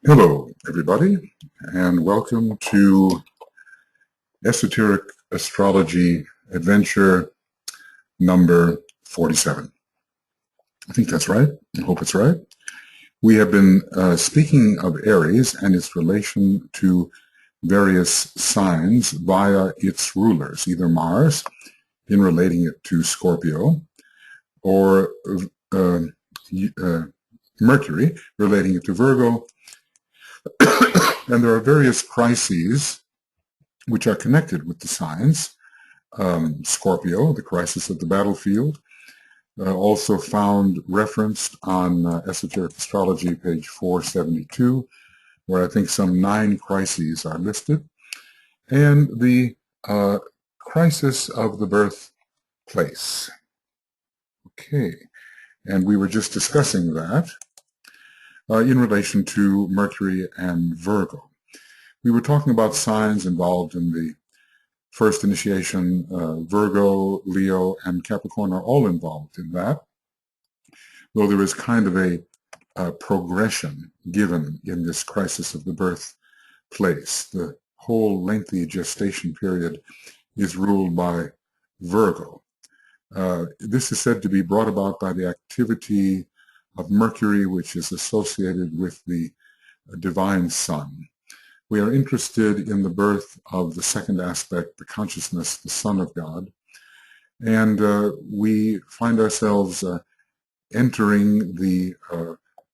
Hello, everybody, and welcome to Esoteric Astrology Adventure number 47. I think that's right. I hope it's right. We have been speaking of Aries and its relation to various signs via its rulers, either Mars, in relating it to Scorpio, or Mercury, relating it to Virgo. And there are various crises which are connected with the signs. Scorpio, the crisis of the battlefield, also found referenced on Esoteric Astrology, page 472, where I think some 9 crises are listed. And the crisis of the birthplace. Okay, and we were just discussing that in relation to Mercury and Virgo. We were talking about signs involved in the first initiation. Virgo, Leo, and Capricorn are all involved in that, though there is kind of a progression given in this crisis of the birthplace. The whole lengthy gestation period is ruled by Virgo. This is said to be brought about by the activity of Mercury, which is associated with the divine sun. We are interested in the birth of the second aspect, the consciousness, the Son of God, and we find ourselves entering the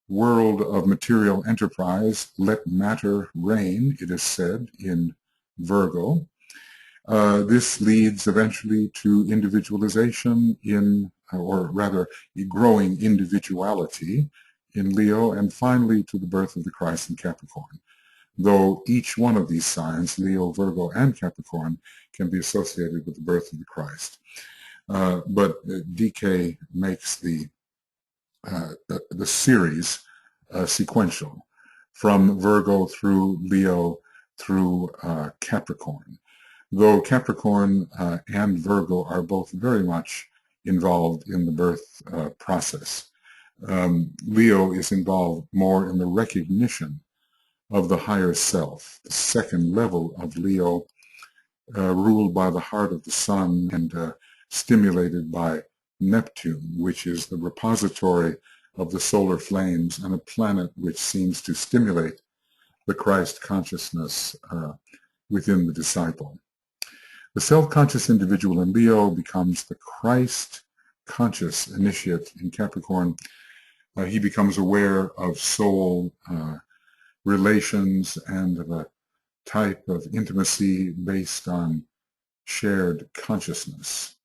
world of material enterprise. Let matter reign, it is said in Virgo. This leads eventually to individualization or rather, growing individuality in Leo, and finally to the birth of the Christ in Capricorn. Though each one of these signs, Leo, Virgo, and Capricorn, can be associated with the birth of the Christ. But DK makes the series sequential, from Virgo through Leo through Capricorn. Though Capricorn and Virgo are both very much involved in the birth process. Leo is involved more in the recognition of the higher self, the second level of Leo, ruled by the heart of the sun and stimulated by Neptune, which is the repository of the solar flames and a planet which seems to stimulate the Christ consciousness within the disciple. The self-conscious individual in Leo becomes the Christ-conscious initiate in Capricorn. He becomes aware of soul relations and of a type of intimacy based on shared consciousness.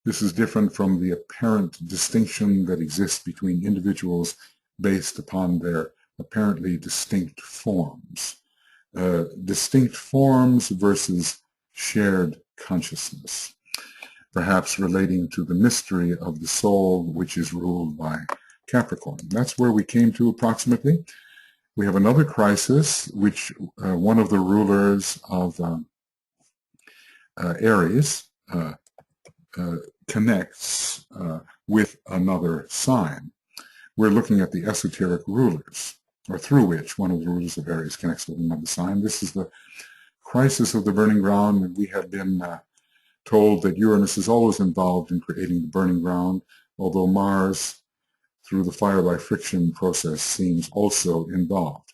This is different from the apparent distinction that exists between individuals based upon their apparently distinct forms. Distinct forms versus shared consciousness, perhaps relating to the mystery of the soul, which is ruled by Capricorn. That's where we came to approximately. We have another crisis, which one of the rulers of Aries connects with another sign. We're looking at the esoteric rulers, or through which one of the rulers of Aries connects with another sign. This is the crisis of the burning ground, and we have been told that Uranus is always involved in creating the burning ground, although Mars, through the fire by friction process, seems also involved.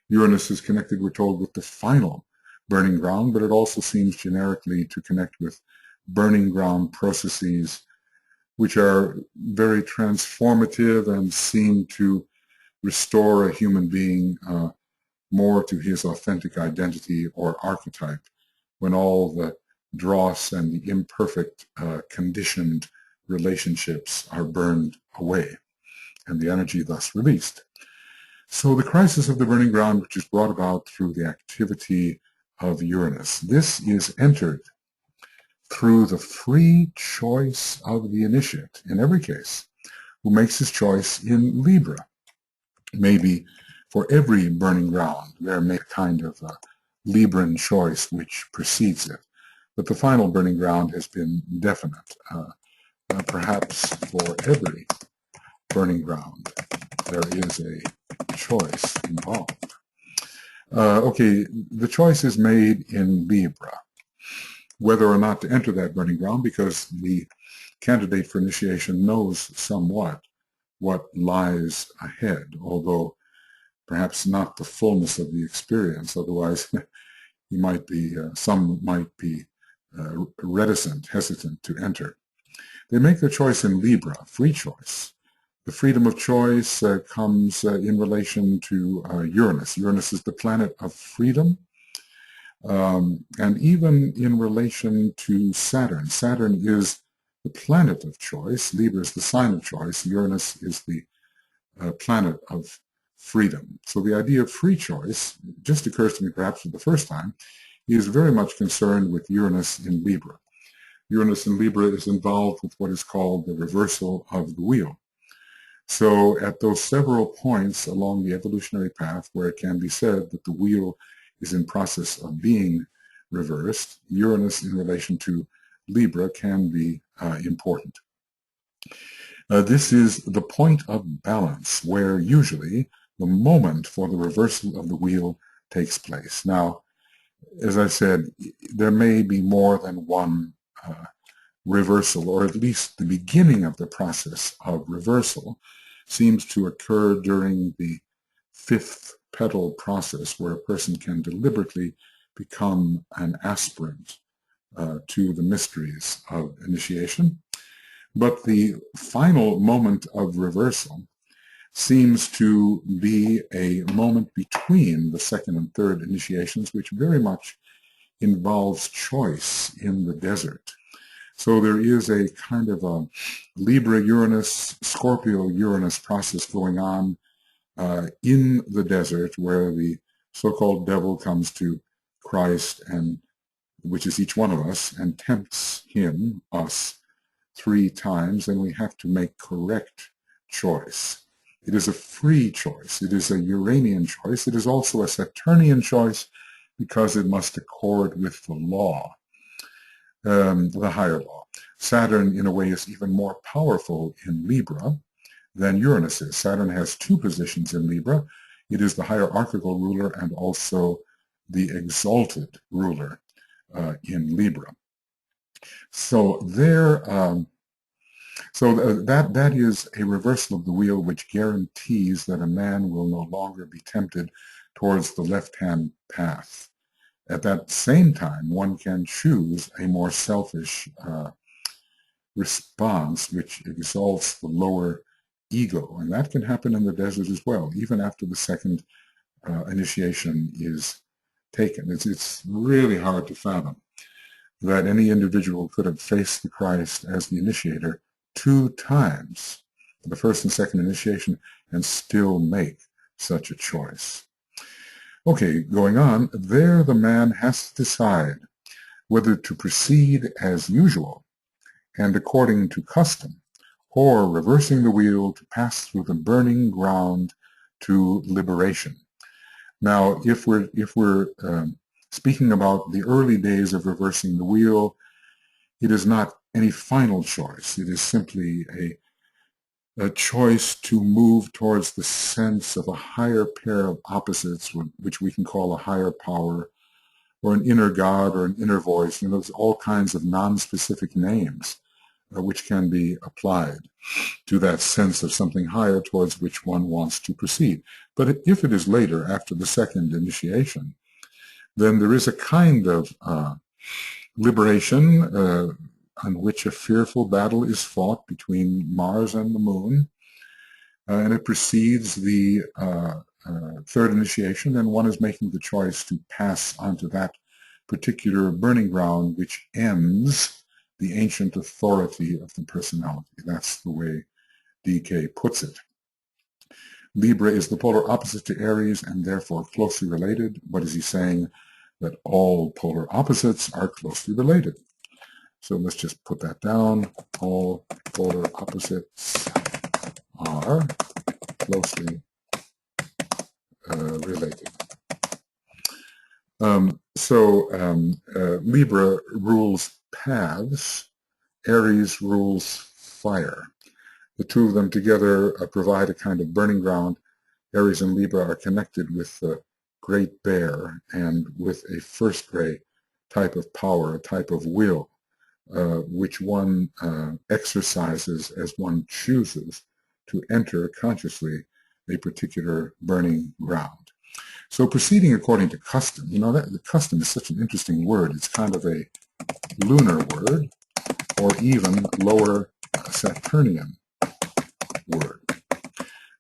Uranus is connected, we're told, with the final burning ground, but it also seems generically to connect with burning ground processes which are very transformative and seem to restore a human being more to his authentic identity or archetype, when all the dross and the imperfect conditioned relationships are burned away and the energy thus released. So the crisis of the burning ground, which is brought about through the activity of Uranus, this is entered through the free choice of the initiate, in every case, who makes his choice in Libra. Maybe for every burning ground, there may be a kind of Libran choice which precedes it, but the final burning ground has been definite. Perhaps for every burning ground, there is a choice involved. Okay, the choice is made in Libra, whether or not to enter that burning ground, because the candidate for initiation knows somewhat what lies ahead, although perhaps not the fullness of the experience. Otherwise, he might be, some might be reticent, hesitant to enter. They make their choice in Libra, free choice. The freedom of choice comes in relation to Uranus. Uranus is the planet of freedom, and even in relation to Saturn. Saturn is the planet of choice. Libra is the sign of choice. Uranus is the planet of freedom. So the idea of free choice just occurs to me perhaps for the first time. He is very much concerned with Uranus in Libra. Uranus in Libra is involved with what is called the reversal of the wheel. So at those several points along the evolutionary path where it can be said that the wheel is in process of being reversed, Uranus in relation to Libra can be important. This is the point of balance where usually the moment for the reversal of the wheel takes place. Now, as I said, there may be more than one reversal, or at least the beginning of the process of reversal seems to occur during the fifth petal process, where a person can deliberately become an aspirant to the mysteries of initiation. But the final moment of reversal seems to be a moment between the second and third initiations, which very much involves choice in the desert. So there is a kind of a Libra-Uranus, Scorpio-Uranus process going on in the desert, where the so-called devil comes to Christ, and which is each one of us, and tempts him, us, 3 times, and we have to make correct choice. It is a free choice. It is a Uranian choice. It is also a Saturnian choice because it must accord with the law, the higher law. Saturn, in a way, is even more powerful in Libra than Uranus is. Saturn has 2 positions in Libra. It is the hierarchical ruler and also the exalted ruler in Libra. So that is a reversal of the wheel which guarantees that a man will no longer be tempted towards the left-hand path. At that same time, one can choose a more selfish response which exalts the lower ego, and that can happen in the desert as well, even after the second initiation is taken. It's really hard to fathom that any individual could have faced the Christ as the initiator 2 times, the first and second initiation, and still make such a choice. Okay, going on, there the man has to decide whether to proceed as usual and according to custom, or reversing the wheel to pass through the burning ground to liberation. Now, if we're speaking about the early days of reversing the wheel, it is not any final choice. It is simply a choice to move towards the sense of a higher pair of opposites, which we can call a higher power, or an inner God, or an inner voice. You know, there's all kinds of non-specific names which can be applied to that sense of something higher towards which one wants to proceed. But if it is later, after the second initiation, then there is a kind of liberation on which a fearful battle is fought between Mars and the Moon, and it precedes the third initiation, and one is making the choice to pass onto that particular burning ground which ends the ancient authority of the personality. That's the way DK puts it. Libra is the polar opposite to Aries and therefore closely related. What is he saying? That all polar opposites are closely related. So let's just put that down. All polar opposites are closely related. Libra rules paths, Aries rules fire. The two of them together provide a kind of burning ground Aries and Libra are connected with the Great Bear and with a first ray type of power, a type of will, which one exercises as one chooses to enter consciously a particular burning ground. So proceeding according to custom, that the custom is such an interesting word. It's kind of a lunar word, or even lower Saturnian word.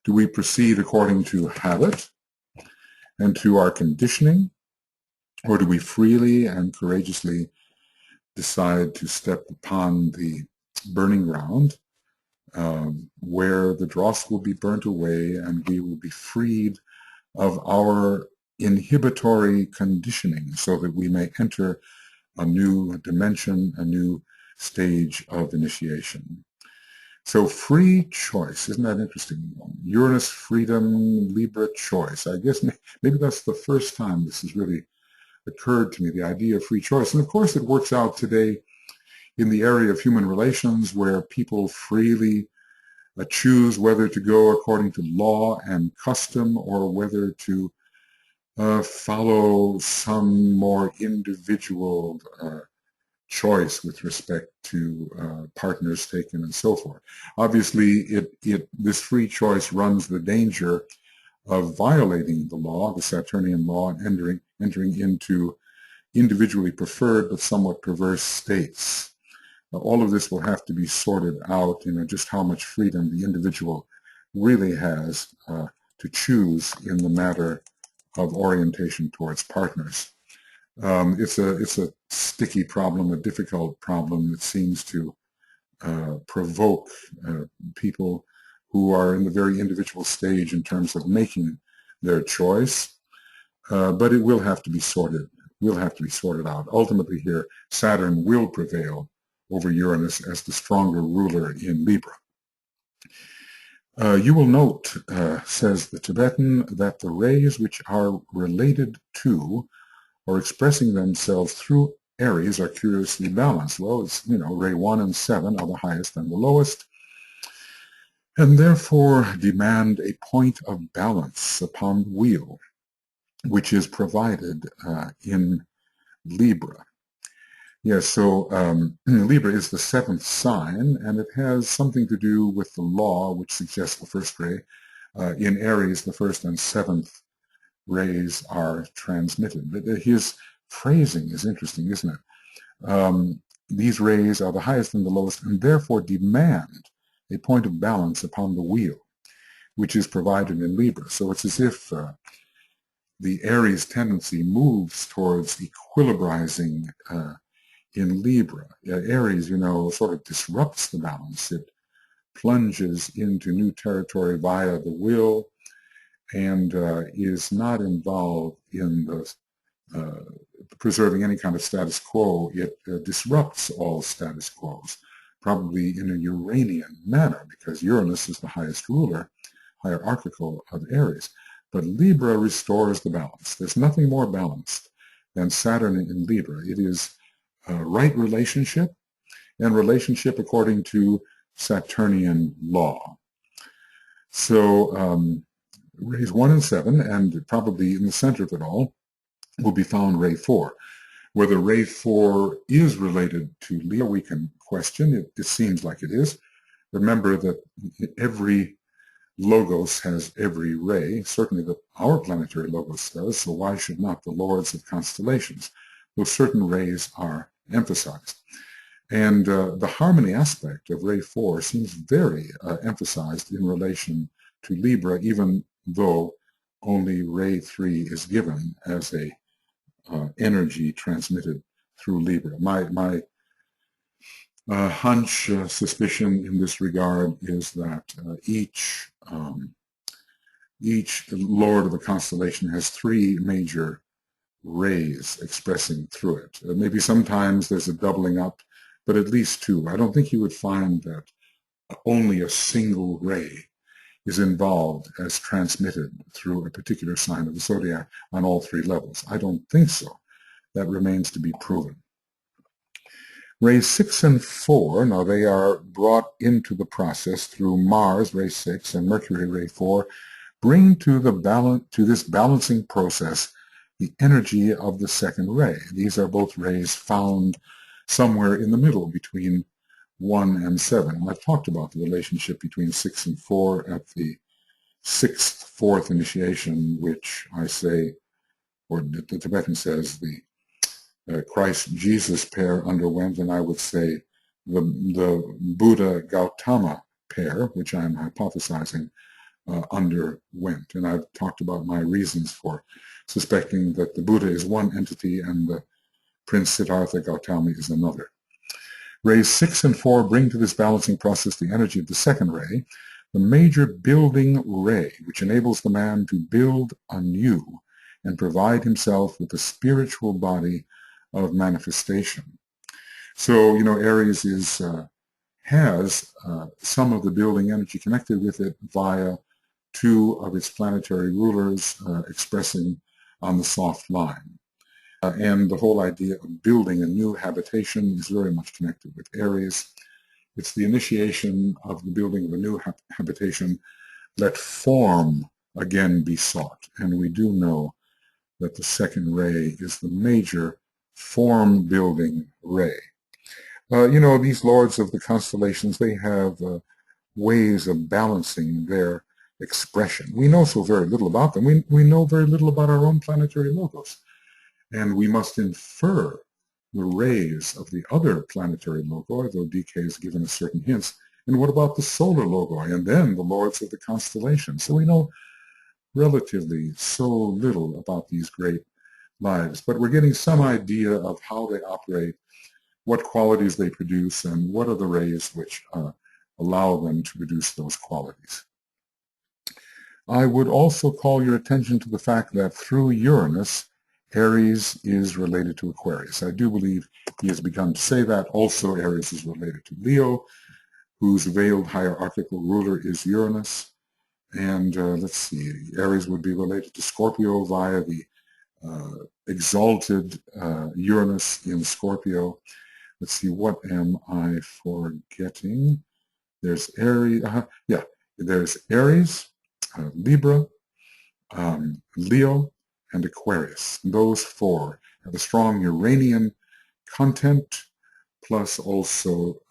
Do we proceed according to habit and to our conditioning, or do we freely and courageously decide to step upon the burning ground where the dross will be burnt away and we will be freed of our inhibitory conditioning so that we may enter a new dimension, a new stage of initiation? So free choice, isn't that interesting? Uranus, freedom, Libra, choice. I guess maybe that's the first time this has really occurred to me, the idea of free choice. And of course it works out today in the area of human relations where people freely choose whether to go according to law and custom or whether to follow some more individual choice with respect to partners taken and so forth. Obviously, this free choice runs the danger of violating the law, the Saturnian law, and entering into individually preferred but somewhat perverse states. All of this will have to be sorted out, just how much freedom the individual really has to choose in the matter of orientation towards partners. It's a sticky problem, a difficult problem that seems to provoke people who are in the very individual stage in terms of making their choice, but it will have to be sorted. Will have to be sorted out. Ultimately here, Saturn will prevail over Uranus as the stronger ruler in Libra. You will note, says the Tibetan, that the rays which are related to or expressing themselves through Aries are curiously balanced. Well, it's, ray 1 and 7 are the highest and the lowest, and therefore demand a point of balance upon the wheel, which is provided in Libra. Yes, so Libra is the 7th sign, and it has something to do with the law, which suggests the first ray. In Aries, the 1st and 7th rays are transmitted. But his phrasing is interesting, isn't it? These rays are the highest and the lowest, and therefore demand a point of balance upon the wheel, which is provided in Libra. So it's as if the Aries tendency moves towards equilibrizing in Libra. Aries, sort of disrupts the balance. It plunges into new territory via the will and is not involved in the preserving any kind of status quo. It disrupts all status quos, probably in a Uranian manner, because Uranus is the highest ruler, hierarchical of Aries. But Libra restores the balance. There's nothing more balanced than Saturn in Libra. It is right relationship and relationship according to Saturnian law. So rays 1 and 7, and probably in the center of it all, will be found ray 4. Whether ray 4 is related to Leo, we can question. It seems like it is. Remember that every logos has every ray. Certainly our planetary logos does, so why should not the lords of constellations? Those certain rays are emphasized. And the harmony aspect of ray 4 seems very emphasized in relation to Libra, even though only ray 3 is given as a energy transmitted through Libra. My hunch, suspicion in this regard is that each lord of a constellation has 3 major rays expressing through it. Maybe sometimes there's a doubling up, but at least 2. I don't think you would find that only a single ray is involved as transmitted through a particular sign of the zodiac on all 3 levels. I don't think so. That remains to be proven. Rays 6 and 4, now they are brought into the process through Mars, ray 6, and Mercury, ray 4. bring to this balancing process the energy of the second ray. These are both rays found somewhere in the middle between 1 and 7. And I've talked about the relationship between 6 and 4 at the 6th, 4th initiation, which I say, or the Tibetan says, the Christ-Jesus pair underwent, and I would say the Buddha-Gautama pair, which I'm hypothesizing, underwent. And I've talked about my reasons for suspecting that the Buddha is one entity and the Prince Siddhartha Gautama is another. Rays 6 and 4 bring to this balancing process the energy of the second ray, the major building ray, which enables the man to build anew and provide himself with a spiritual body of manifestation. So, Aries has some of the building energy connected with it via 2 of its planetary rulers expressing on the soft line. And the whole idea of building a new habitation is very much connected with Aries. It's the initiation of the building of a new habitation. Let form again be sought. And we do know that the second ray is the major form-building ray. These lords of the constellations, they have ways of balancing their expression. We know so very little about them. We know very little about our own planetary logos. And we must infer the rays of the other planetary logoi, though DK has given us certain hints. And what about the solar logoi? And then the lords of the constellations. So we know relatively so little about these great lives, but we're getting some idea of how they operate, what qualities they produce, and what are the rays which allow them to produce those qualities. I would also call your attention to the fact that through Uranus, Aries is related to Aquarius. I do believe he has begun to say that. Also, Aries is related to Leo, whose veiled hierarchical ruler is Uranus. And let's see, Aries would be related to Scorpio via the exalted Uranus in Scorpio. Let's see, what am I forgetting? There's Aries, there's Aries, Libra, Leo, and Aquarius. Those 4 have a strong Uranian content, plus also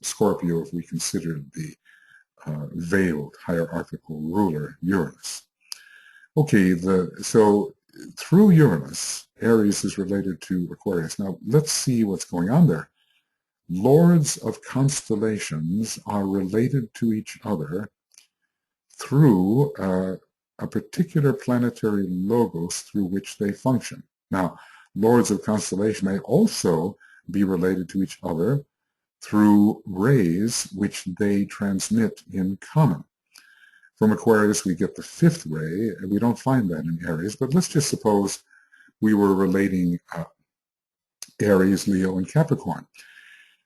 Scorpio, if we consider the veiled hierarchical ruler, Uranus. Okay, so through Uranus, Aries is related to Aquarius. Now, let's see what's going on there. Lords of constellations are related to each other through a particular planetary logos through which they function. Now, lords of constellation may also be related to each other through rays which they transmit in common. From Aquarius, we get the 5th ray, and we don't find that in Aries, but let's just suppose we were relating Aries, Leo, and Capricorn.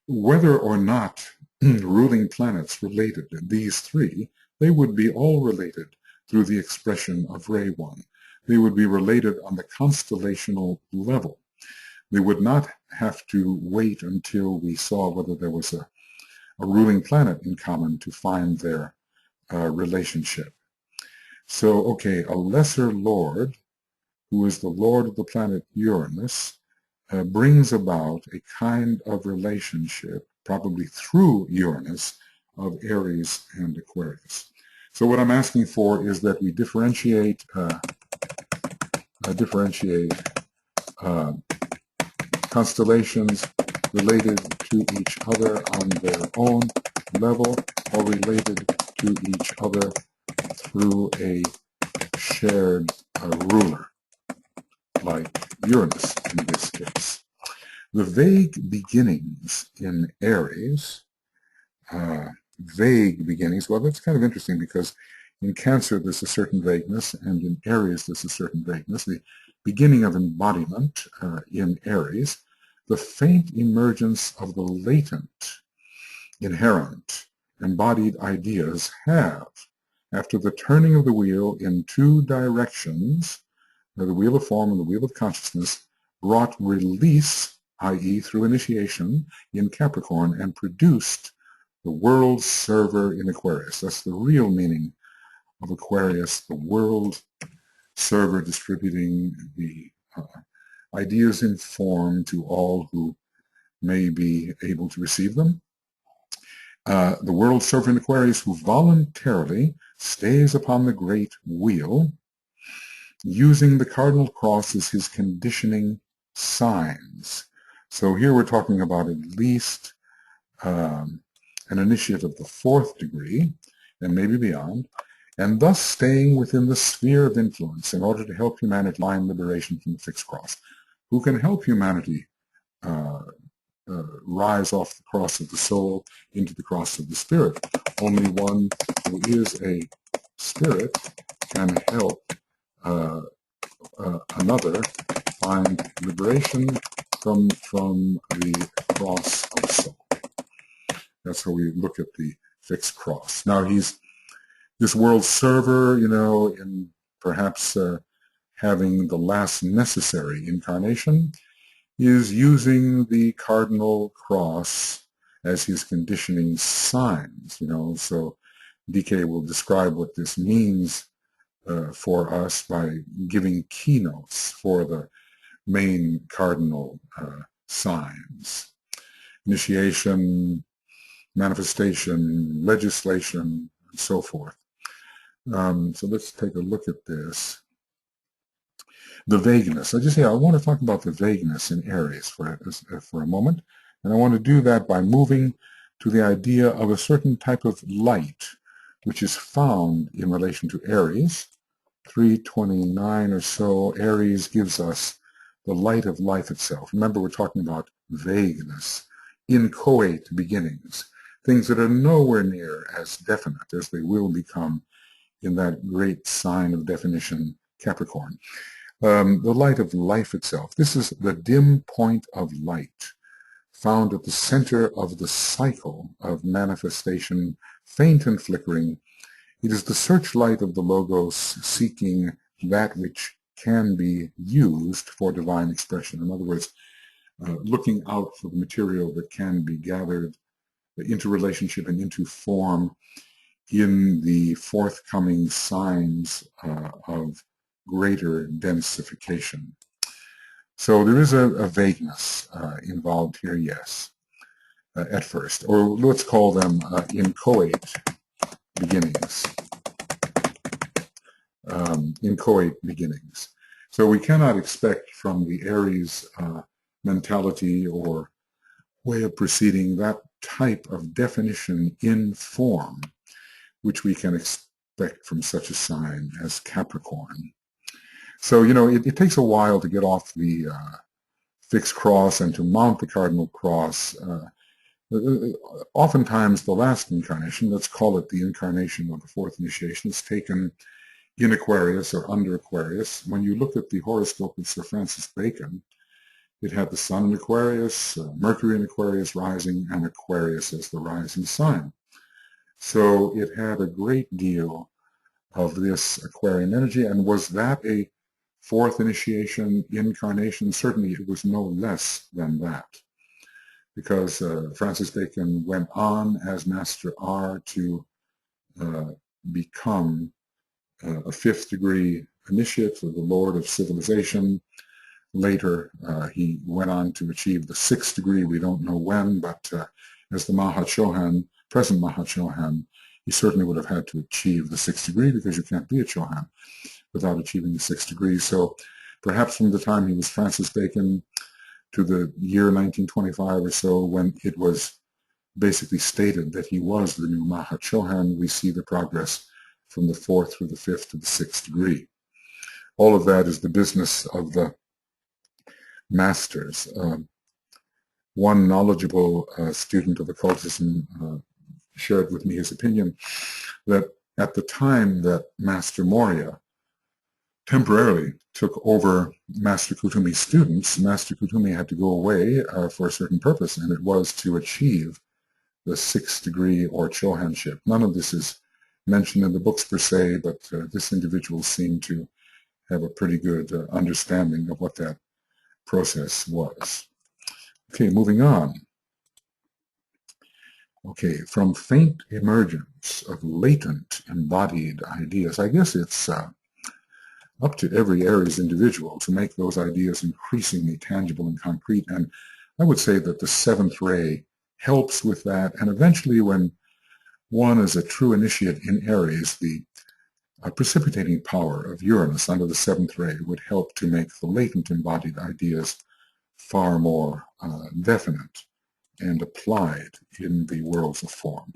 Whether or not ruling planets related, these 3, they would be all related through the expression of ray 1. They would be related on the constellational level. They would not have to wait until we saw whether there was a ruling planet in common to find their relationship. So, okay, a lesser lord, who is the lord of the planet Uranus, brings about a kind of relationship, probably through Uranus, of Aries and Aquarius. So what I'm asking for is that we differentiate constellations related to each other on their own level, or related to each other through a shared ruler, like Uranus in this case. The vague beginnings in Aries, well, that's kind of interesting because in Cancer there's a certain vagueness, and in Aries there's a certain vagueness. The beginning of embodiment in Aries, the faint emergence of the latent, inherent, embodied ideas have, after the turning of the wheel in 2 directions, the wheel of form and the wheel of consciousness, brought release, i.e. through initiation, in Capricorn, and produced the world server in Aquarius. That's the real meaning of Aquarius, the world server distributing the ideas in form to all who may be able to receive them. The world server in Aquarius who voluntarily stays upon the great wheel, using the cardinal cross as his conditioning signs. So here we're talking about at least an initiate of the 4th degree, and maybe beyond, and thus staying within the sphere of influence in order to help humanity find liberation from the fixed cross. Who can help humanity rise off the cross of the soul into the cross of the spirit? Only one who is a spirit can help another find liberation from the cross of the soul. That's how we look at the fixed cross. Now he's this world server, in perhaps having the last necessary incarnation, is using the cardinal cross as his conditioning signs, So DK will describe what this means for us by giving keynotes for the main cardinal signs. Initiation, manifestation, legislation, and so forth. So let's take a look at this. The vagueness. I want to talk about the vagueness in Aries for a moment. And I want to do that by moving to the idea of a certain type of light, which is found in relation to Aries. 329 or so, Aries gives us the light of life itself. Remember, we're talking about vagueness, inchoate beginnings, things that are nowhere near as definite as they will become in that great sign of definition, Capricorn. The light of life itself. This is the dim point of light found at the center of the cycle of manifestation, faint and flickering. It is the searchlight of the Logos seeking that which can be used for divine expression. In other words, looking out for the material that can be gathered into relationship and into form in the forthcoming signs of greater densification. So there is a vagueness involved here, yes, at first, or let's call them inchoate beginnings. Inchoate beginnings. So we cannot expect from the Aries mentality or way of proceeding that type of definition in form which we can expect from such a sign as Capricorn. So, it takes a while to get off the fixed cross and to mount the cardinal cross. Oftentimes the last incarnation, let's call it the incarnation of the 4th initiation, is taken in Aquarius or under Aquarius. When you look at the horoscope of Sir Francis Bacon, it had the Sun in Aquarius, Mercury in Aquarius rising, and Aquarius as the rising sign. So it had a great deal of this Aquarian energy. And was that a 4th initiation incarnation? Certainly it was no less than that, because Francis Bacon went on as Master R to become a 5th degree initiate of the Lord of Civilization. Later, he went on to achieve the 6th degree. We don't know when, but as the Mahachohan, present Mahachohan, he certainly would have had to achieve the 6th degree, because you can't be a Chohan without achieving the 6th degree. So perhaps from the time he was Francis Bacon to the year 1925 or so, when it was basically stated that he was the new Mahachohan, we see the progress from the 4th through the 5th to the 6th degree. All of that is the business of the masters. One knowledgeable student of occultism shared with me his opinion that at the time that Master Morya temporarily took over Master Kutumi's students, Master Kutumi had to go away for a certain purpose, and it was to achieve the 6th degree or Chohanship. None of this is mentioned in the books per se, but this individual seemed to have a pretty good understanding of what that process was. Okay, moving on. Okay, from faint emergence of latent embodied ideas. I guess it's up to every Aries individual to make those ideas increasingly tangible and concrete. And I would say that the seventh ray helps with that. And eventually, when one is a true initiate in Aries, the precipitating power of Uranus under the seventh ray would help to make the latent embodied ideas far more definite and applied in the worlds of form.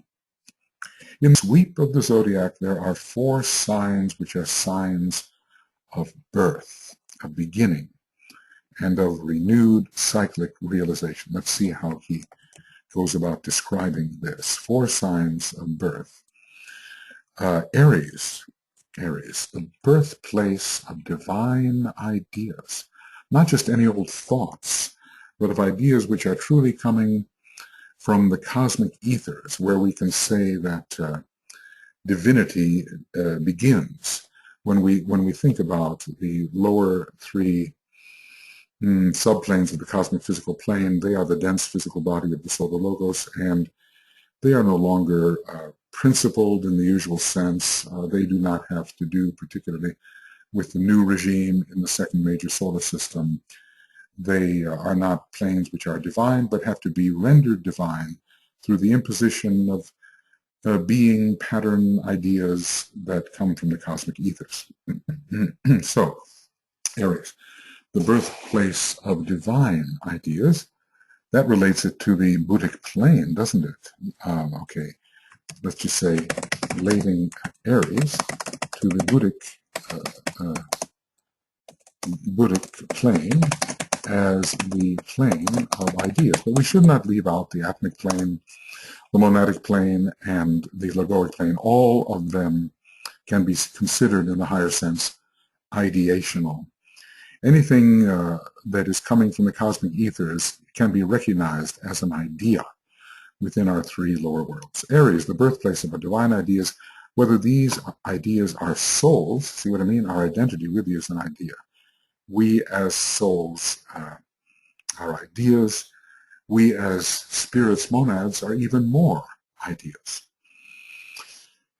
In the sweep of the zodiac, there are 4 signs which are signs of birth, of beginning, and of renewed cyclic realization. Let's see how he goes about describing this. 4 signs of birth. Aries, the birthplace of divine ideas, not just any old thoughts, but of ideas which are truly coming from the cosmic ethers, where we can say that divinity begins. When we think about the lower 3 subplanes of the cosmic physical plane, they are the dense physical body of the solar logos, and they are no longer principled in the usual sense. They do not have to do particularly with the new regime in the second major solar system. They are not planes which are divine, but have to be rendered divine through the imposition of being pattern ideas that come from the cosmic ethers. So, Aries, the birthplace of divine ideas, that relates it to the Buddhic plane, doesn't it? Okay, let's just say relating Aries to the Buddhic plane as the plane of ideas. But we should not leave out the atmic plane, the monadic plane, and the logoic plane. All of them can be considered in a higher sense ideational. Anything that is coming from the cosmic ethers can be recognized as an idea within our 3 lower worlds. Aries, the birthplace of our divine ideas, whether these ideas are souls, see what I mean? Our identity really is an idea. We as souls are ideas. We as spirits, monads, are even more ideas,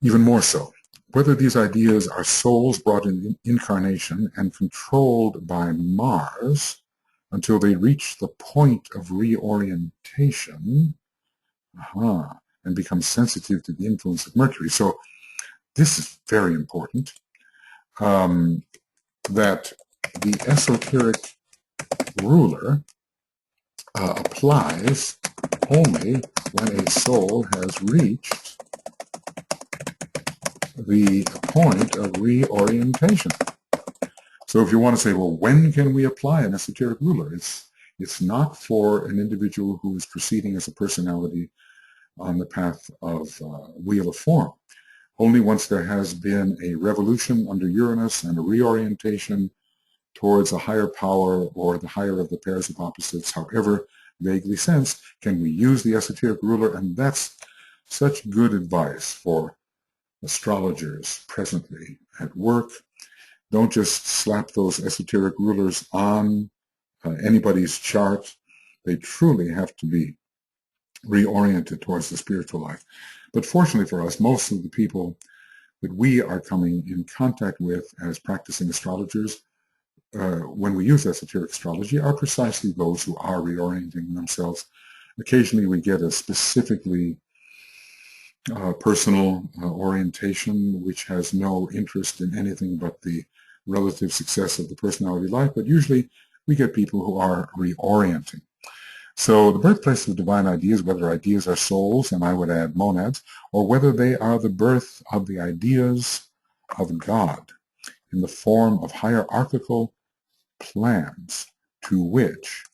even more so. Whether these ideas are souls brought in incarnation and controlled by Mars until they reach the point of reorientation and become sensitive to the influence of Mercury. So this is very important, that the esoteric ruler applies only when a soul has reached the point of reorientation. So if you want to say, well, when can we apply an esoteric ruler? It's not for an individual who is proceeding as a personality on the path of wheel of form. Only once there has been a revolution under Uranus and a reorientation towards a higher power or the higher of the pairs of opposites, however vaguely sensed, can we use the esoteric ruler. And that's such good advice for astrologers presently at work. Don't just slap those esoteric rulers on anybody's chart. They truly have to be reoriented towards the spiritual life. But fortunately for us, most of the people that we are coming in contact with as practicing astrologers, when we use esoteric astrology, are precisely those who are reorienting themselves. Occasionally we get a specifically personal orientation which has no interest in anything but the relative success of the personality life, but usually we get people who are reorienting. So the birthplace of divine ideas, whether ideas are souls, and I would add monads, or whether they are the birth of the ideas of God in the form of hierarchical plans to which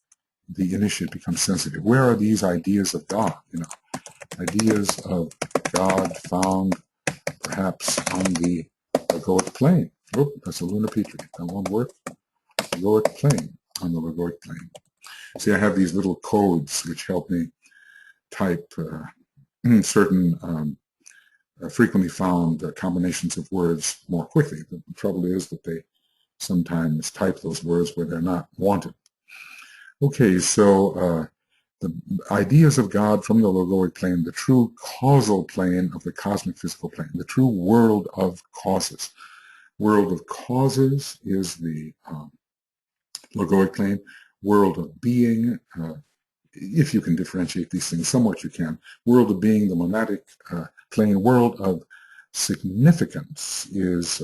the initiate becomes sensitive. Where are these ideas of God? Ideas of God found perhaps on the logoic plane. Oh, that's a lunar petri. That won't work. Logoic plane, on the logoic plane. See, I have these little codes which help me type certain frequently found combinations of words more quickly. The trouble is that they sometimes type those words where they're not wanted. Okay, so the ideas of God from the logoic plane, the true causal plane of the cosmic physical plane, the true world of causes. World of causes is the logoic plane. World of being, if you can differentiate these things somewhat, you can. World of being, the monadic plane. World of significance is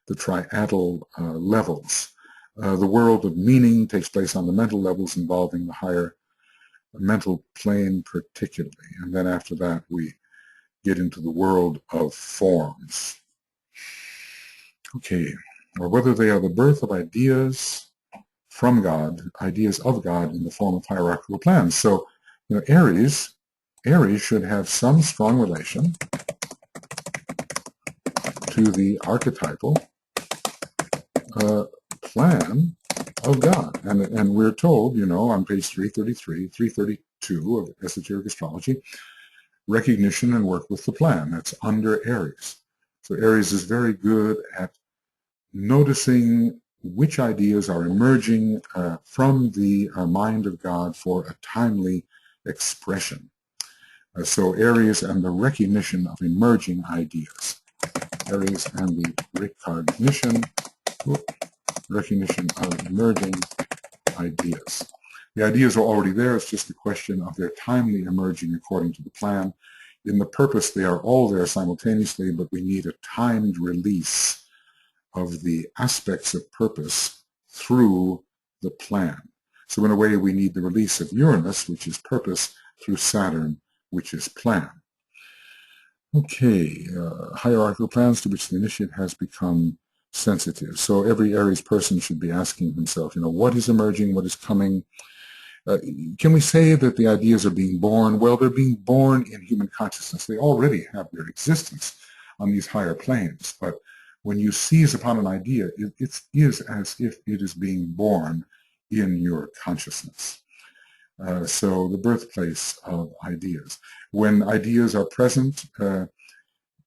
the triadal levels. The world of meaning takes place on the mental levels involving the higher mental plane particularly. And then after that, we get into the world of forms. Okay, or whether they are the birth of ideas from God, ideas of God in the form of hierarchical plans. So, Aries should have some strong relation to the archetypal plan of God. And we're told, on page 333, 332 of Esoteric Astrology, recognition and work with the plan. That's under Aries. So Aries is very good at noticing which ideas are emerging from the mind of God for a timely expression. So Aries and the recognition of emerging ideas. Aries and the recognition of emerging ideas. The ideas are already there. It's just a question of their timely emerging according to the plan. In the purpose, they are all there simultaneously, but we need a timed release of the aspects of purpose through the plan. So in a way, we need the release of Uranus, which is purpose, through Saturn, which is plan. Okay, hierarchical plans to which the initiate has become sensitive. So every Aries person should be asking himself, what is emerging, what is coming? Can we say that the ideas are being born? Well, they're being born in human consciousness. They already have their existence on these higher planes. But when you seize upon an idea, it is as if it is being born in your consciousness. So the birthplace of ideas. When ideas are present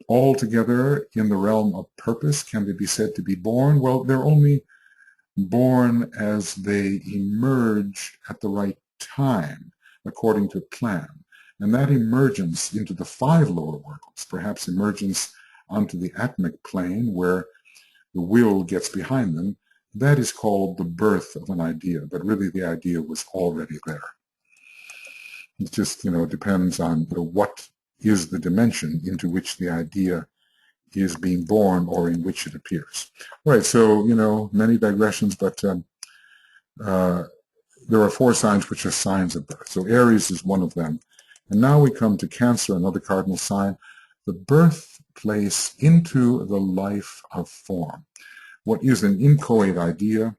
all together in the realm of purpose, can they be said to be born? Well, they're only born as they emerge at the right time, according to plan. And that emergence into the 5 lower worlds, perhaps emergence onto the atmic plane where the will gets behind them, that is called the birth of an idea. But really the idea was already there. It just, depends on what is the dimension into which the idea is being born or in which it appears. All right, so, many digressions, but there are 4 signs which are signs of birth. So Aries is one of them. And now we come to Cancer, another cardinal sign, the birthplace into the life of form. What is an inchoate idea,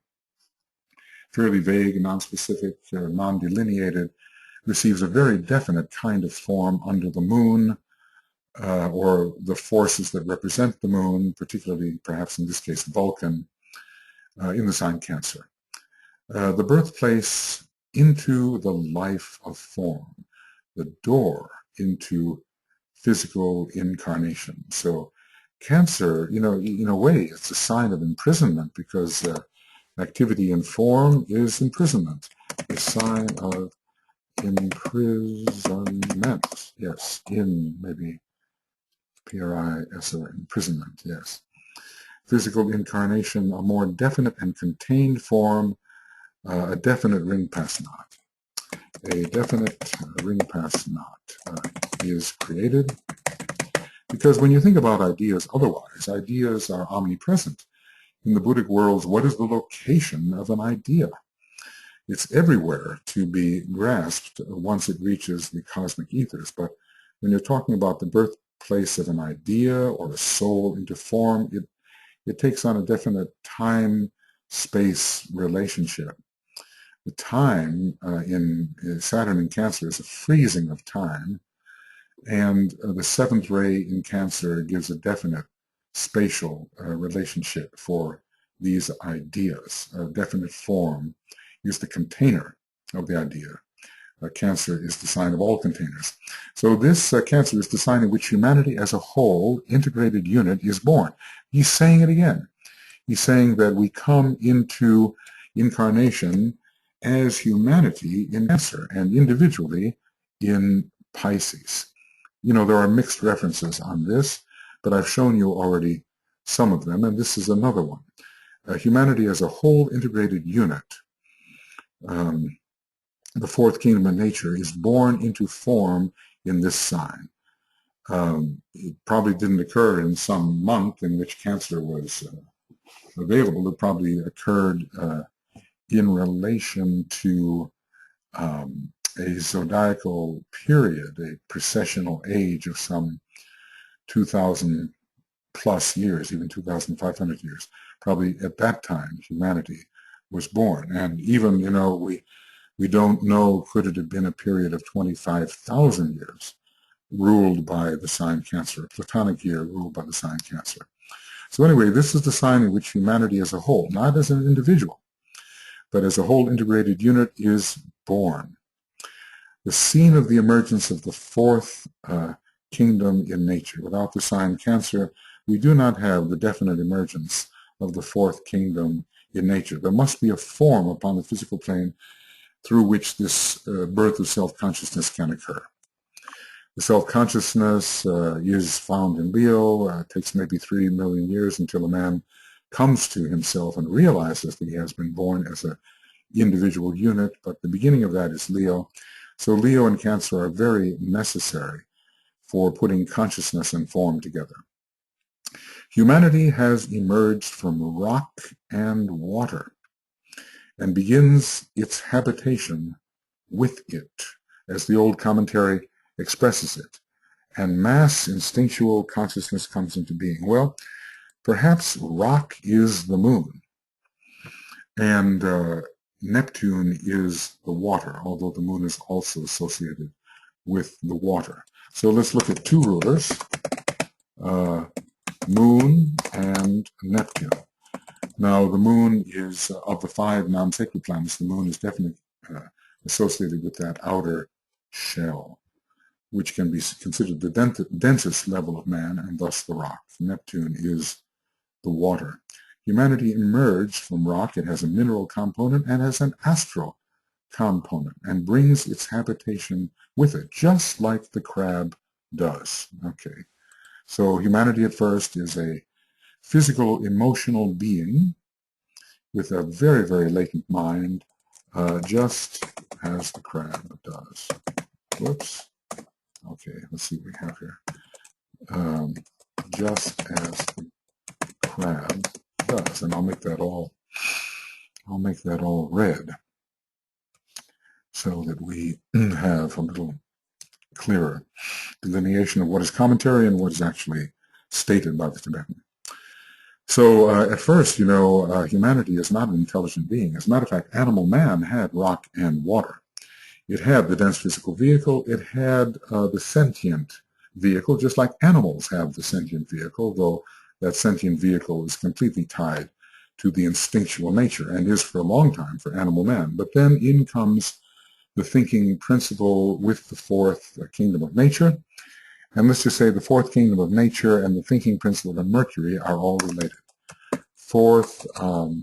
fairly vague, non-specific, non-delineated, receives a very definite kind of form under the moon, or the forces that represent the moon, particularly perhaps in this case Vulcan, in the sign Cancer. The birthplace into the life of form, the door into physical incarnation. So Cancer, in a way, it's a sign of imprisonment because activity in form is imprisonment, a sign of imprisonment. Yes, maybe P-R-I-S-O, imprisonment, yes. Physical incarnation, a more definite and contained form, a definite ring pass knot. A definite ring pass knot is created because when you think about ideas otherwise, ideas are omnipresent. In the Buddhic worlds, what is the location of an idea? It's everywhere to be grasped once it reaches the cosmic ethers. But when you're talking about the birthplace of an idea or a soul into form, it takes on a definite time-space relationship. The time in Saturn in Cancer is a freezing of time, and the 7th ray in Cancer gives a definite spatial relationship for these ideas. A definite form is the container of the idea. Cancer is the sign of all containers. So this Cancer is the sign in which humanity as a whole, integrated unit, is born. He's saying it again. He's saying that we come into incarnation as humanity in Cancer and individually in Pisces. You know, there are mixed references on this, but I've shown you already some of them, and this is another one. Humanity as a whole integrated unit, the fourth kingdom of nature, is born into form in this sign. It probably didn't occur in some month in which Cancer was available. It probably occurred in relation to a zodiacal period, a precessional age of some 2,000 plus years, even 2,500 years. Probably at that time, humanity was born. And even, you know, we don't know, could it have been a period of 25,000 years ruled by the sign Cancer, a Platonic year ruled by the sign Cancer. So anyway, this is the sign in which humanity as a whole, not as an individual, but as a whole integrated unit, is born. The scene of the emergence of the fourth kingdom in nature. Without the sign Cancer, we do not have the definite emergence of the fourth kingdom in nature. There must be a form upon the physical plane through which this birth of self-consciousness can occur. The self-consciousness is found in Leo. It takes maybe 3 million years until a man comes to himself and realizes that he has been born as an individual unit, but the beginning of that is Leo. So Leo and Cancer are very necessary for putting consciousness and form together. Humanity has emerged from rock and water and begins its habitation with it, as the old commentary expresses it, and mass instinctual consciousness comes into being. Well, perhaps rock is the moon, and Neptune is the water, although the moon is also associated with the water. So let's look at two rulers, Moon and Neptune. Now, the moon is, of the 5 non-sacred planets, the moon is definitely associated with that outer shell, which can be considered the densest level of man, and thus the rock. Neptune is the water. Humanity emerged from rock. It has a mineral component and has an astral component, and brings its habitation with it, just like the crab does. Okay, so humanity at first is a physical, emotional being with a very, very latent mind, just as the crab does. Whoops. Okay, let's see what we have here. Just as the crab does, and I'll make that all red so that we have a little clearer delineation of what is commentary and what is actually stated by the Tibetan. So at first, you know, humanity is not an intelligent being. As a matter of fact, animal man had rock and water. It had the dense physical vehicle. It had the sentient vehicle, just like animals have the sentient vehicle, though that sentient vehicle is completely tied to the instinctual nature, and is for a long time for animal man. But then in comes the thinking principle with the fourth kingdom of nature. And let's just say the fourth kingdom of nature and the thinking principle of Mercury are all related. Fourth, okay,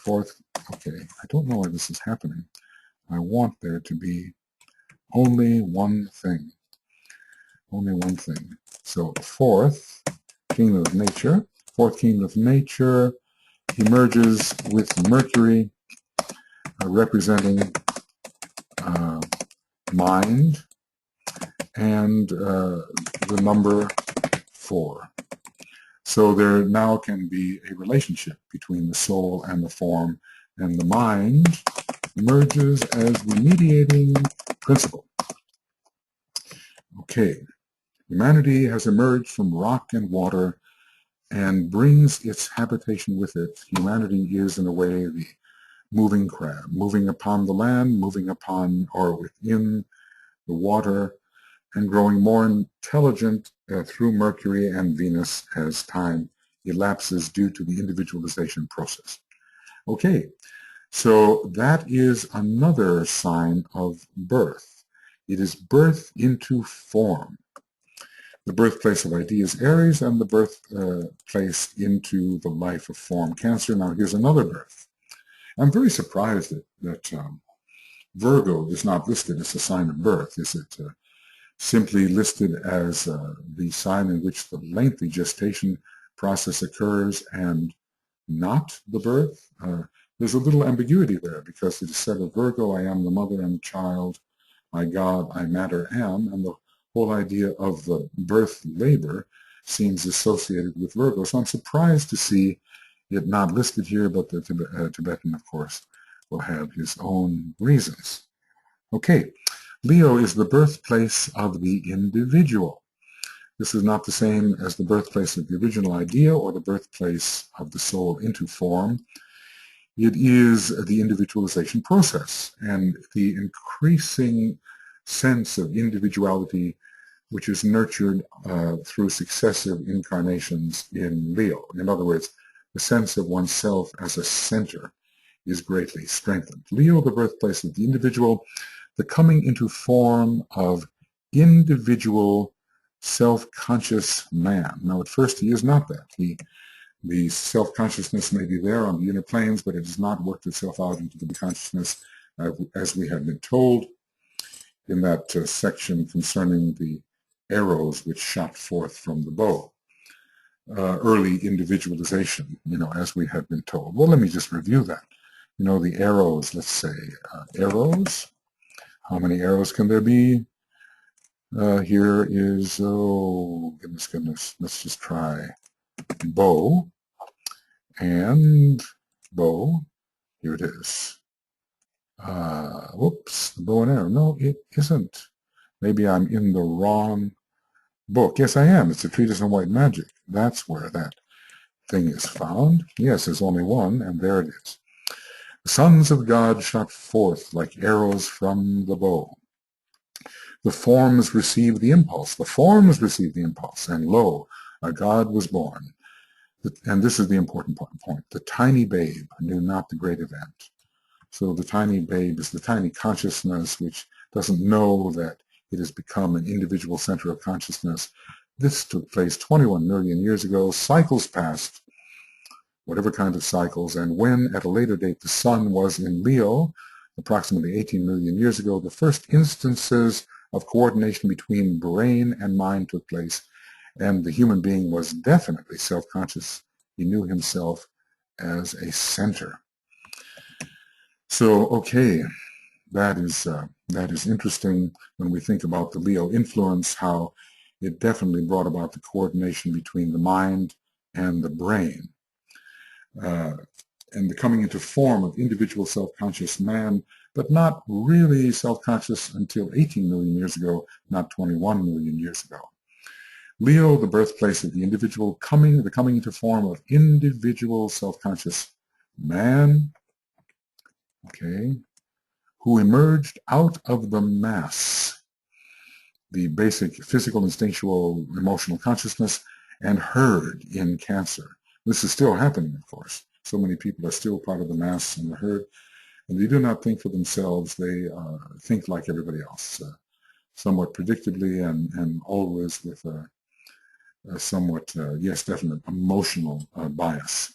I don't know why this is happening. I want there to be only one thing. Only one thing. So fourth kingdom of nature. Fourth kingdom of nature emerges with Mercury representing mind and the number 4. So there now can be a relationship between the soul and the form, and the mind emerges as the mediating principle. Okay, humanity has emerged from rock and water and brings its habitation with it. Humanity is, in a way, the moving crab, moving upon the land, moving upon or within the water, and growing more intelligent through Mercury and Venus as time elapses due to the individualization process. Okay, so that is another sign of birth. It is birth into form. The birthplace of ideas, Aries, and the birthplace into the life of form, Cancer. Now here's another birth. I'm very surprised that Virgo is not listed as a sign of birth. Is it simply listed as the sign in which the lengthy gestation process occurs and not the birth? There's a little ambiguity there, because it is said of Virgo, I am the mother and child, my God, I matter am, and the whole idea of the birth labor seems associated with Virgo. So I'm surprised to see it not listed here, but the Tibetan, of course, will have his own reasons. Okay, Leo is the birthplace of the individual. This is not the same as the birthplace of the original idea or the birthplace of the soul into form. It is the individualization process and the increasing sense of individuality which is nurtured through successive incarnations in Leo. In other words, the sense of oneself as a center is greatly strengthened. Leo, the birthplace of the individual, the coming into form of individual self-conscious man. Now, at first, he is not that. The self-consciousness may be there on the inner planes, but it has not worked itself out into the consciousness as we have been told in that section concerning the arrows which shot forth from the bow. Early individualization, as we have been told. Well, let me just review that. The arrows, let's say, arrows. How many arrows can there be? Here is, oh, goodness, let's just try bow and bow. Here it is. Whoops, the bow and arrow. No, it isn't. Maybe I'm in the wrong book. Yes, I am. It's a treatise on white magic. That's where that thing is found. Yes, there's only one, and there it is. The sons of God shot forth like arrows from the bow. The forms received the impulse. The forms received the impulse, and lo, a God was born. And this is the important point. The tiny babe knew not the great event. So the tiny babe is the tiny consciousness which doesn't know that it has become an individual center of consciousness. This took place 21 million years ago. Cycles passed, whatever kind of cycles, and when at a later date the sun was in Leo, approximately 18 million years ago, the first instances of coordination between brain and mind took place, and the human being was definitely self-conscious. He knew himself as a center. So, okay, that is interesting when we think about the Leo influence, how it definitely brought about the coordination between the mind and the brain. And the coming into form of individual self-conscious man, but not really self-conscious until 18 million years ago, not 21 million years ago. Leo, the birthplace of the individual, the coming into form of individual self-conscious man, okay, who emerged out of the mass, the basic physical, instinctual, emotional consciousness, and herd in Cancer. This is still happening, of course. So many people are still part of the mass and the herd, and they do not think for themselves. They think like everybody else, somewhat predictably and always with a somewhat, yes, definite emotional bias.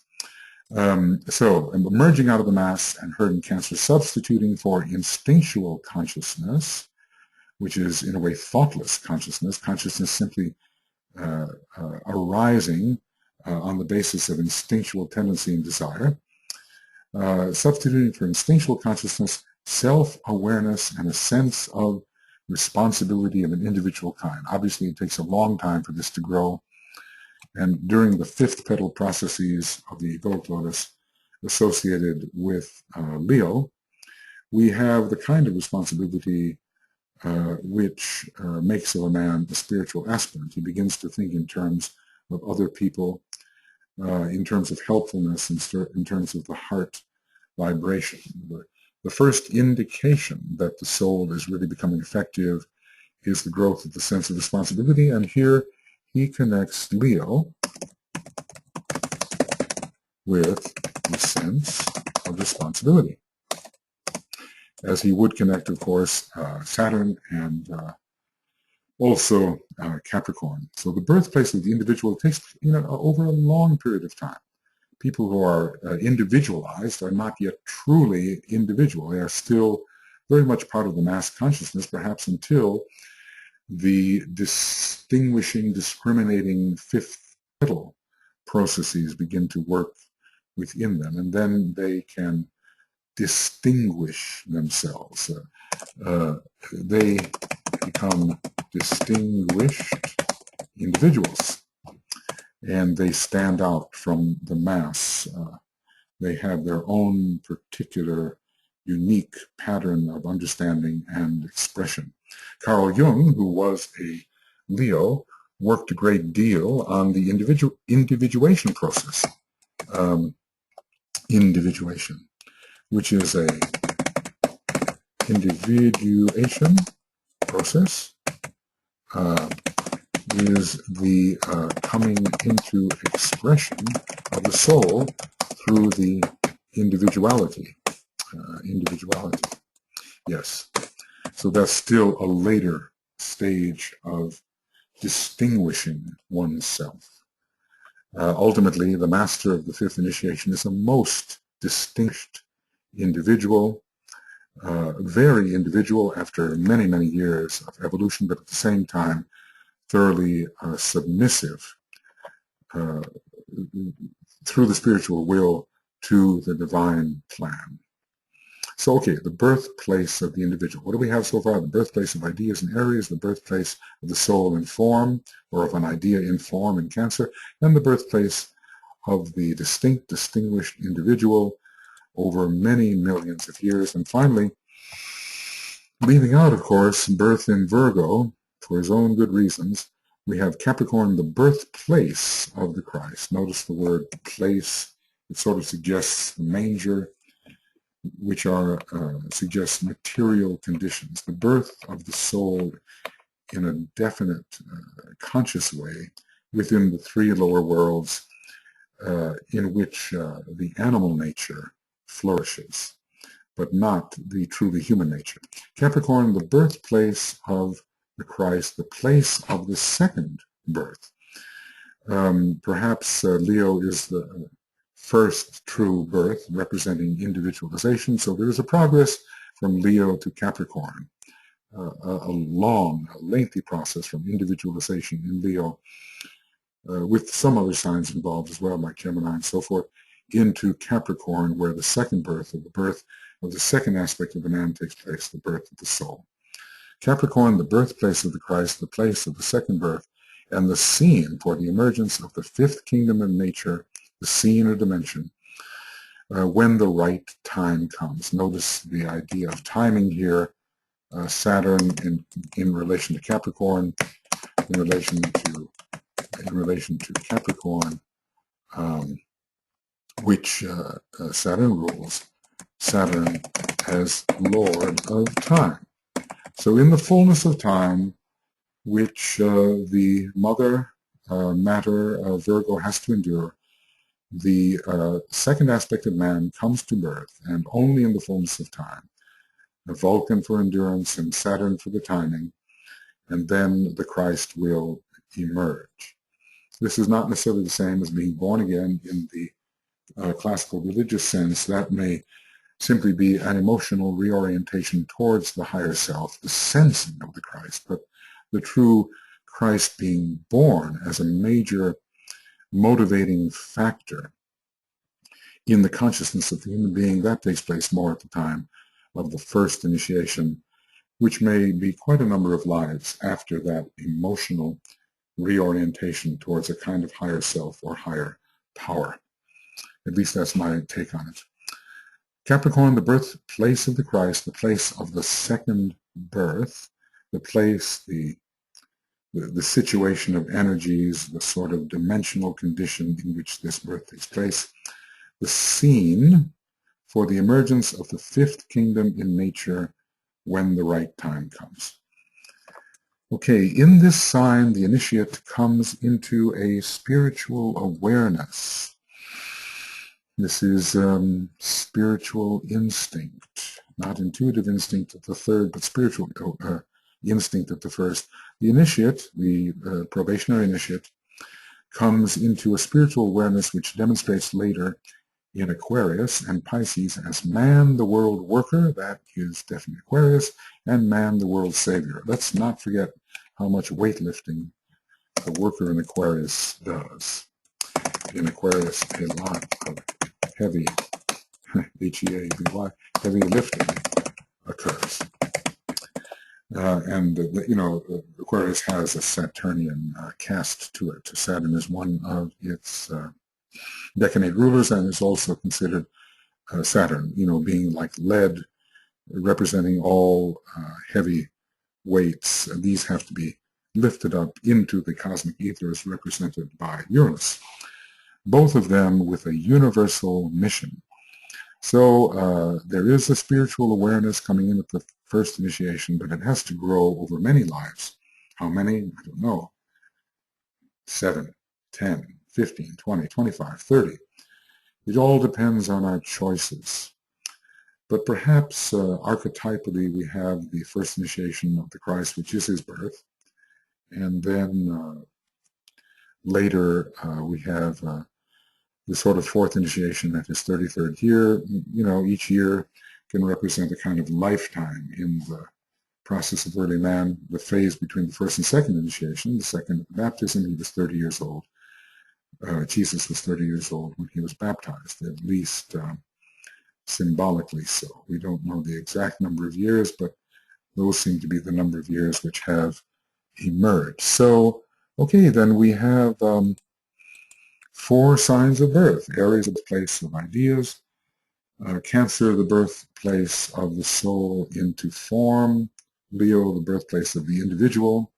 So emerging out of the mass and herd in Cancer, substituting for instinctual consciousness, which is in a way thoughtless consciousness simply arising on the basis of instinctual tendency and desire, substituting for instinctual consciousness, self-awareness and a sense of responsibility of an individual kind. Obviously, it takes a long time for this to grow. And during the fifth petal processes of the egoic lotus associated with Leo, we have the kind of responsibility which makes of a man a spiritual aspirant. He begins to think in terms of other people, in terms of helpfulness, in terms of the heart vibration. The first indication that the soul is really becoming effective is the growth of the sense of responsibility, and here he connects Leo with the sense of responsibility, as he would connect, of course, Saturn and also Capricorn. So the birthplace of the individual takes over a long period of time. People who are individualized are not yet truly individual. They are still very much part of the mass consciousness, perhaps until the distinguishing, discriminating fifth petal processes begin to work within them, and then they can distinguish themselves. They become distinguished individuals, and they stand out from the mass. They have their own particular unique pattern of understanding and expression. Carl Jung, who was a Leo, worked a great deal on the individuation process. Individuation, which is a individuation process, is the coming into expression of the soul through the individuality. Yes. So that's still a later stage of distinguishing oneself. Ultimately, the master of the fifth initiation is a most distinguished individual, very individual after many, many years of evolution, but at the same time, thoroughly submissive through the spiritual will to the divine plan. So, okay, the birthplace of the individual. What do we have so far? The birthplace of ideas in Aries, the birthplace of the soul in form, or of an idea in form in Cancer, and the birthplace of the distinct, distinguished individual over many millions of years. And finally, leaving out, of course, birth in Virgo, for his own good reasons, we have Capricorn, the birthplace of the Christ. Notice the word place. It sort of suggests the manger, which suggests material conditions, the birth of the soul in a definite, conscious way within the three lower worlds in which the animal nature flourishes, but not the truly human nature. Capricorn, the birthplace of the Christ, the place of the second birth. Perhaps Leo is the first true birth representing individualization, so there is a progress from Leo to Capricorn, a lengthy process from individualization in Leo, with some other signs involved as well, like Gemini and so forth, into Capricorn, where the second birth, or the birth of the second aspect of the man takes place, the birth of the soul. Capricorn, the birthplace of the Christ, the place of the second birth, and the scene for the emergence of the fifth kingdom of nature, the scene or dimension, when the right time comes. Notice the idea of timing here. Saturn in relation to Capricorn, in relation to Capricorn, which Saturn rules. Saturn as Lord of time. So in the fullness of time, which the mother matter of Virgo has to endure, the second aspect of man comes to birth, and only in the fullness of time. Vulcan for endurance and Saturn for the timing, and then the Christ will emerge. This is not necessarily the same as being born again in the classical religious sense. That may simply be an emotional reorientation towards the higher self, the sensing of the Christ, but the true Christ being born as a major motivating factor in the consciousness of the human being, that takes place more at the time of the first initiation, which may be quite a number of lives after that emotional reorientation towards a kind of higher self or higher power. At least that's my take on it. Capricorn, the birthplace of the Christ, the place of the second birth, the place, the situation of energies, the sort of dimensional condition in which this birth takes place, the scene for the emergence of the fifth kingdom in nature when the right time comes. Okay, in this sign, the initiate comes into a spiritual awareness. This is spiritual instinct, not intuitive instinct at the third, but spiritual instinct at the first. The initiate, the probationary initiate, comes into a spiritual awareness which demonstrates later in Aquarius, and Pisces as man, the world worker, that is definitely Aquarius, and man, the world savior. Let's not forget how much weightlifting the worker in Aquarius does. In Aquarius, a lot of heavy, H-E-A-V-Y, heavy lifting occurs. Aquarius has a Saturnian cast to it. Saturn is one of its decanate rulers, and is also considered Saturn, being like lead, representing all heavy weights. These have to be lifted up into the cosmic ether as represented by Uranus. Both of them with a universal mission. So there is a spiritual awareness coming in at the first initiation, but it has to grow over many lives. How many? I don't know. 7, 10, 15, 20, 25, 30. It all depends on our choices. But perhaps archetypally we have the first initiation of the Christ, which is his birth. And then later we have the sort of fourth initiation at his 33rd year. Each year can represent a kind of lifetime in the process of early man, the phase between the first and second initiation. The second baptism, he was 30 years old. Jesus was 30 years old when he was baptized, at least symbolically so. We don't know the exact number of years, but those seem to be the number of years which have emerged. So, okay, then we have 4 signs of birth. Aries, the birthplace of ideas. Cancer, the birthplace of the soul into form. Leo, the birthplace of the individual.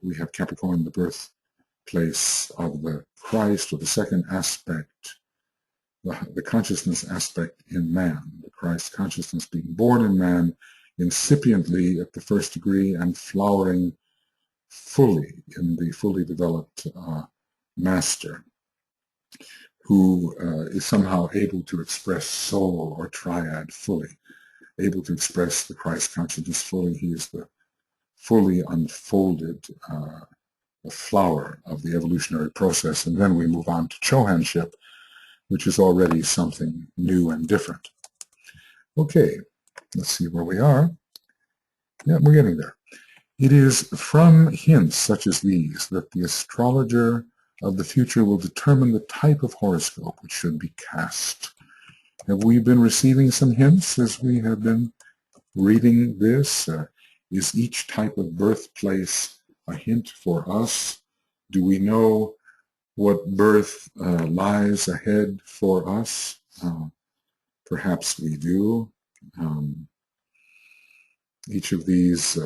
We have Capricorn, the birthplace of the Christ, or the second aspect, the consciousness aspect in man. The Christ consciousness being born in man incipiently at the first degree and flowering fully in the fully developed master, who is somehow able to express soul or triad fully, able to express the Christ consciousness fully. He is the fully unfolded flower of the evolutionary process. And then we move on to Chohanship, which is already something new and different. Okay, let's see where we are. Yeah, we're getting there. It is from hints such as these that the astrologer of the future will determine the type of horoscope which should be cast. Have we been receiving some hints as we have been reading this? Is each type of birthplace a hint for us? Do we know what birth lies ahead for us? Perhaps we do. Each of these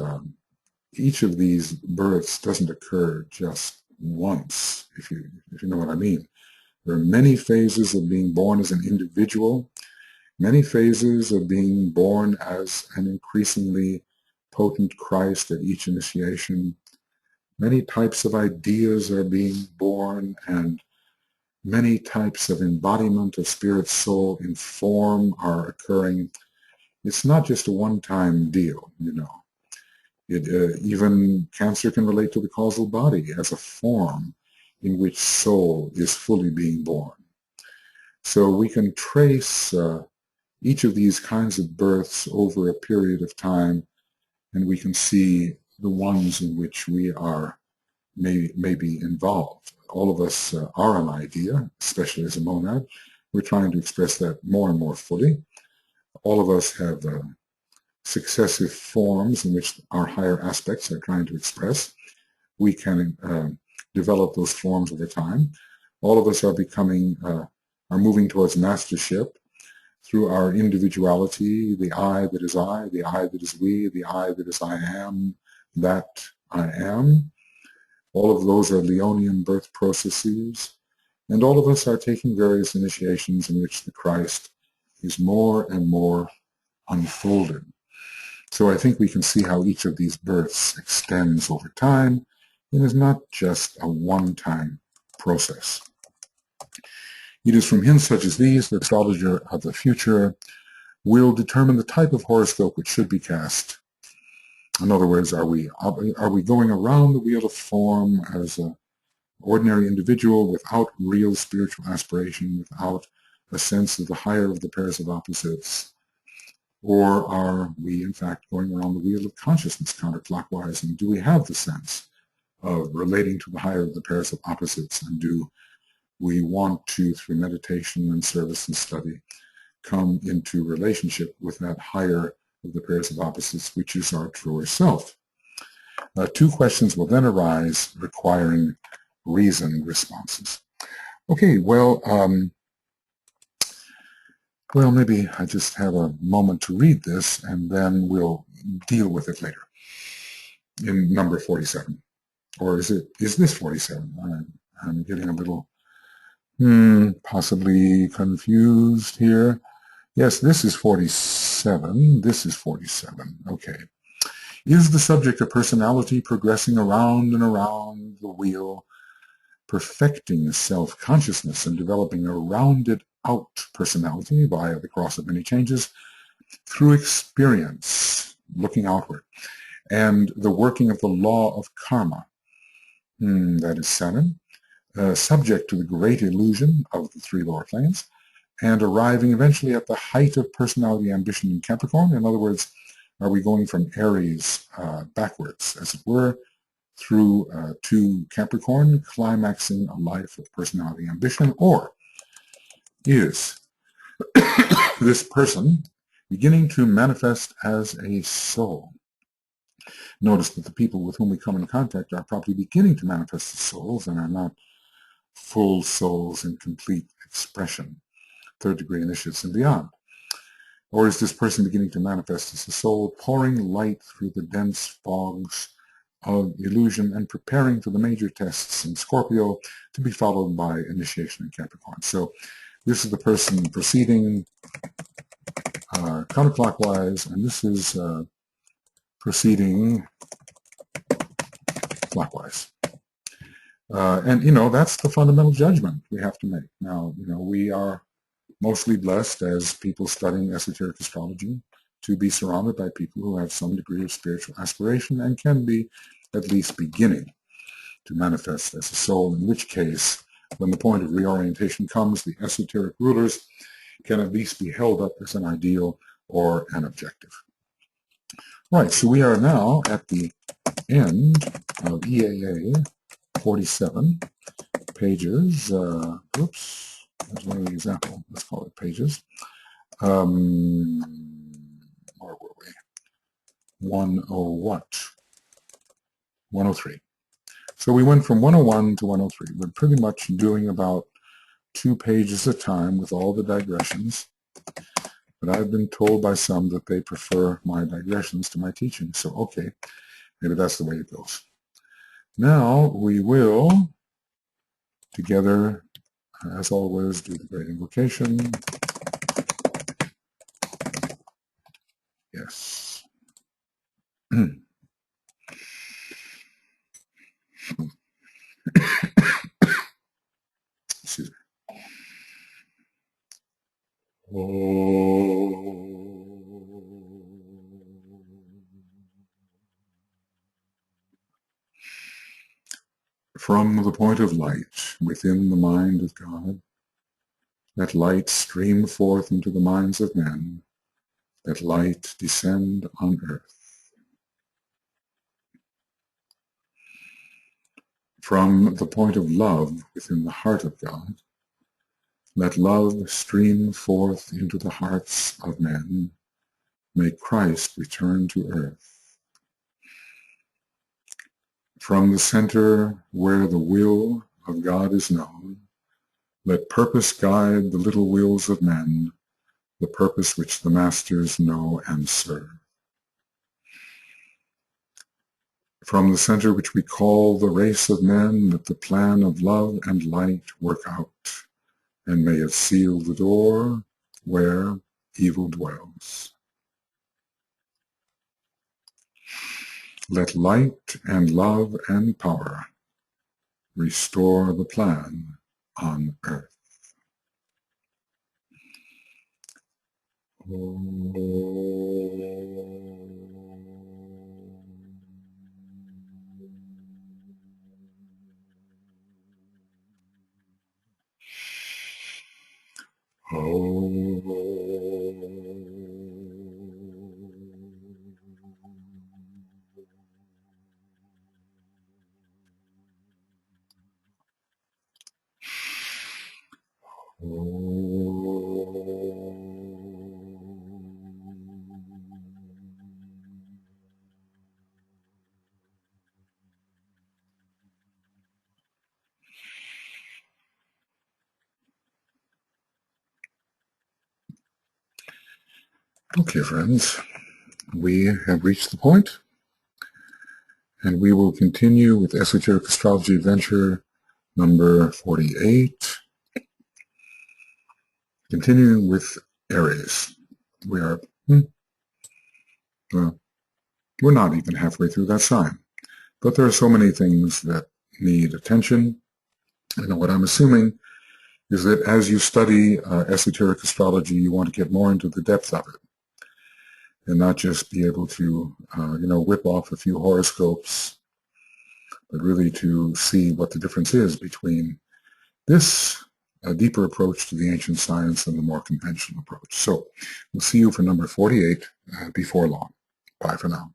births doesn't occur just once, if you know what I mean. There are many phases of being born as an individual, many phases of being born as an increasingly potent Christ at each initiation. Many types of ideas are being born, and many types of embodiment of spirit, soul in form are occurring. It's not just a one-time deal, Even Cancer can relate to the causal body as a form in which soul is fully being born. So we can trace each of these kinds of births over a period of time, and we can see the ones in which we are maybe involved. All of us are an idea, especially as a monad. We're trying to express that more and more fully. All of us have successive forms in which our higher aspects are trying to express. We can develop those forms over time. All of us are moving towards mastership through our individuality, the I that is I, the I that is we, the I that is I am, that I am. All of those are Leonian birth processes, and all of us are taking various initiations in which the Christ is more and more unfolded. So I think we can see how each of these births extends over time and is not just a one-time process. It is from hints such as these that the astrologer of the future will determine the type of horoscope which should be cast. In other words, are we going around the wheel of form as a ordinary individual without real spiritual aspiration, without a sense of the higher of the pairs of opposites? Or are we, in fact, going around the wheel of consciousness counterclockwise? And do we have the sense of relating to the higher of the pairs of opposites? And do we want to, through meditation and service and study, come into relationship with that higher of the pairs of opposites, which is our truer self? Two questions will then arise requiring reasoned responses. Okay, well, maybe I just have a moment to read this, and then we'll deal with it later in number 47. Or is this 47? I'm getting a little possibly confused here. Yes, this is 47. This is 47. Okay. Is the subject of personality progressing around and around the wheel, perfecting self-consciousness and developing a rounded-out personality via the cross of many changes through experience, looking outward, and the working of the law of karma? That is 7. Subject to the great illusion of the 3 lower planes, and arriving eventually at the height of personality ambition in Capricorn. In other words, are we going from Aries backwards, as it were, through to Capricorn, climaxing a life of personality ambition? Or is this person beginning to manifest as a soul? Notice that the people with whom we come in contact are probably beginning to manifest as souls and are not full souls in complete expression, third degree initiates and beyond. Or is this person beginning to manifest as a soul, pouring light through the dense fogs of illusion and preparing for the major tests in Scorpio, to be followed by initiation in Capricorn? So this is the person proceeding counterclockwise, and this is proceeding clockwise. And, that's the fundamental judgment we have to make. Now, we are mostly blessed as people studying esoteric astrology to be surrounded by people who have some degree of spiritual aspiration and can be at least beginning to manifest as a soul, in which case, when the point of reorientation comes, the esoteric rulers can at least be held up as an ideal or an objective. Right, so we are now at the end of EAA 47 pages. Oops, there's one example. Let's call it pages. Where were we? 103. So we went from 101 to 103. We're pretty much doing about 2 pages at a time with all the digressions. But I've been told by some that they prefer my digressions to my teaching. So, okay, maybe that's the way it goes. Now we will, together, as always, do the great invocation. Yes. Excuse me. From the point of light within the mind of God, let light stream forth into the minds of men, let light descend on earth. From the point of love within the heart of God, let love stream forth into the hearts of men, may Christ return to earth. From the center where the will of God is known, let purpose guide the little wills of men, the purpose which the masters know and serve. From the center which we call the race of men, let the plan of love and light work out, and may it seal the door where evil dwells. Let light and love and power restore the plan on earth. Okay, friends, we have reached the point, and we will continue with Esoteric Astrology Adventure number 48, continuing with Aries. We are, well, we're not even halfway through that sign, but there are so many things that need attention. And what I'm assuming is that as you study esoteric astrology, you want to get more into the depth of it and not just be able to, whip off a few horoscopes, but really to see what the difference is between this deeper approach to the ancient science and the more conventional approach. So we'll see you for number 48 before long. Bye for now.